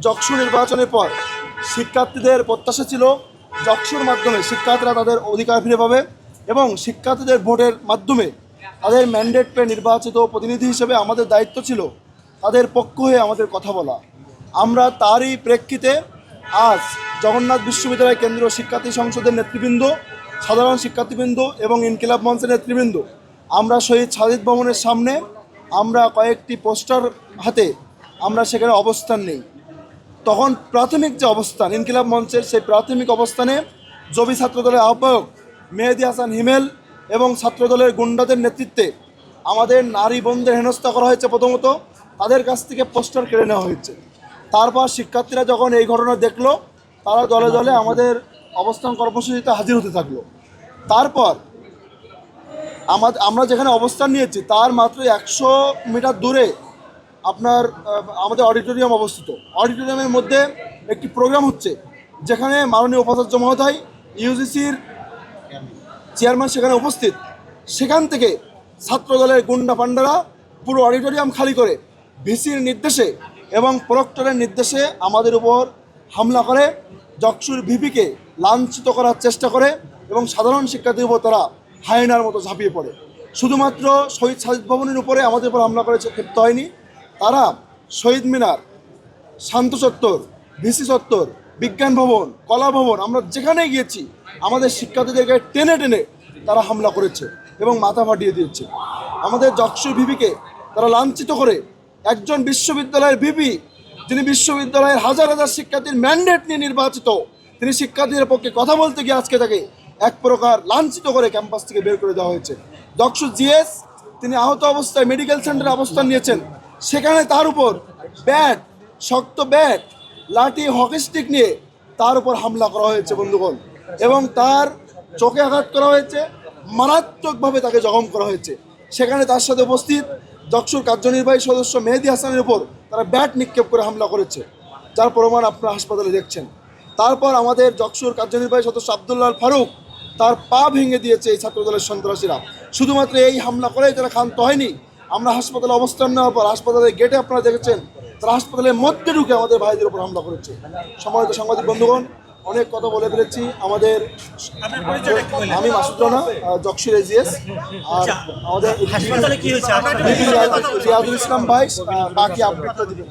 যকসু নির্বাচনের পর শিক্ষার্থীদের প্রত্যাশা ছিল যকসুর মাধ্যমে শিক্ষার্থীরা তাদের অধিকার ফিরে পাবে এবং শিক্ষার্থীদের ভোটের মাধ্যমে তাদের ম্যান্ডেট পেয়ে নির্বাচিত প্রতিনিধি হিসেবে আমাদের দায়িত্ব ছিল তাদের পক্ষ হয়ে আমাদের কথা বলা। আমরা তারই প্রেক্ষিতে আজ জগন্নাথ বিশ্ববিদ্যালয় কেন্দ্রীয় শিক্ষার্থী সংসদের নেতৃবৃন্দ, সাধারণ শিক্ষার্থীবৃন্দ এবং ইনকিলাব মঞ্চের নেতৃবৃন্দ আমরা শহীদ সাজিদ ভবনের সামনে আমরা কয়েকটি পোস্টার হাতে আমরা সেখানে অবস্থান নেই। তখন প্রাথমিক যে অবস্থান ইনকিলাব মঞ্চের, সেই প্রাথমিক অবস্থানে জবি ছাত্রদলের আহ্বায়ক মেহেদি হাসান হিমেল এবং ছাত্রদলের গুন্ডাদের নেতৃত্বে আমাদের নারী বোনদের হেনস্থা করা হয়েছে। প্রথমত তাদের কাছ থেকে পোস্টার কেড়ে নেওয়া হয়েছে। তারপর শিক্ষার্থীরা যখন এই ঘটনা দেখলো, তারা দলে দলে আমাদের অবস্থান কর্মসূচিতে হাজির হতে থাকলো। তারপর আমরা যেখানে অবস্থান নিয়েছি তার মাত্র 100 মিটার দূরে আপনার আমাদের অডিটোরিয়াম অবস্থিত। অডিটোরিয়ামের মধ্যে একটি প্রোগ্রাম হচ্ছে, যেখানে মাননীয় উপাচার্য মহোদয়, ইউজিসির চেয়ারম্যান সেখানে উপস্থিত। সেখান থেকে ছাত্রদলের গুন্ডা পান্ডারা পুরো অডিটোরিয়াম খালি করে ভিসির নির্দেশে এবং প্রক্টরের নির্দেশে আমাদের উপর হামলা করে, যকসুর ভিপিকে লাঞ্ছিত করার চেষ্টা করে এবং সাধারণ শিক্ষার্থীর উপর তারা হায়নার মতো ঝাঁপিয়ে পড়ে। শুধুমাত্র শহীদ সাজিদ ভবনের উপরে আমাদের উপর হামলা করেছে ক্ষিপ্ত হয়নি, তারা শহীদ মিনার, শান্ত চত্বর, ভিসি চত্বর, বিজ্ঞান ভবন, কলা ভবন, আমরা যেখানে গিয়েছি আমাদের শিক্ষার্থীদেরকে টেনে টেনে তারা হামলা করেছে এবং মাথা ফাটিয়ে দিয়েছে। আমাদের যকসুর ভিপিকে তারা লাঞ্ছিত করে, একজন বিশ্ববিদ্যালয়ের ভিপি যিনি বিশ্ববিদ্যালয়ের হাজার হাজার শিক্ষার্থীর ম্যান্ডেট নিয়ে নির্বাচিত, তিনি শিক্ষার্থীদের পক্ষে কথা বলতে গিয়ে আজকে তাকে এক প্রকার লাঞ্ছিত করে ক্যাম্পাস থেকে বের করে দেওয়া হয়েছে। যকসু জিএস তিনি আহত অবস্থায় মেডিকেল সেন্টারে অবস্থান নিয়েছেন, সেখানে তার উপর ব্যাট, শক্ত ব্যাট, লাঠি, হকি স্টিক নিয়ে তার উপর হামলা করা হয়েছে বন্ধুগণ, এবং তার চোখে আঘাত করা হয়েছে, মারাত্মকভাবে তাকে জখম করা হয়েছে। সেখানে তার সাথে উপস্থিত যকসুর কার্যনির্বাহী সদস্য মেহেদি হাসানের উপর তারা ব্যাট নিক্ষেপ করে হামলা করেছে, যার প্রমাণ আপনারা হাসপাতালে দেখছেন। তারপর আমাদের যকসুর কার্যনির্বাহী সদস্য আব্দুল্লাহ ফারুক তার পা ভেঙে দিয়েছে এই ছাত্রদলের সন্ত্রাসীরা। শুধুমাত্র এই হামলা করেই তারা ক্ষান্ত হয়নি। আমরা হাসপাতালে অবস্থান নেওয়ার পর হাসপাতালের গেটে আপনারা দেখেছেন তারা হাসপাতালের মধ্যে ঢুকে আমাদের ভাইদের উপর হামলা করেছে। সম্মানিত সাংবাদিক বন্ধুগণ, অনেক কথা বলে ফেলেছি। আমি মাসুদ রানা, যকসুর এজিএস, আর আমাদের রিয়াদুল ইসলাম ভাই বাকি আপডেটটা দিবেন।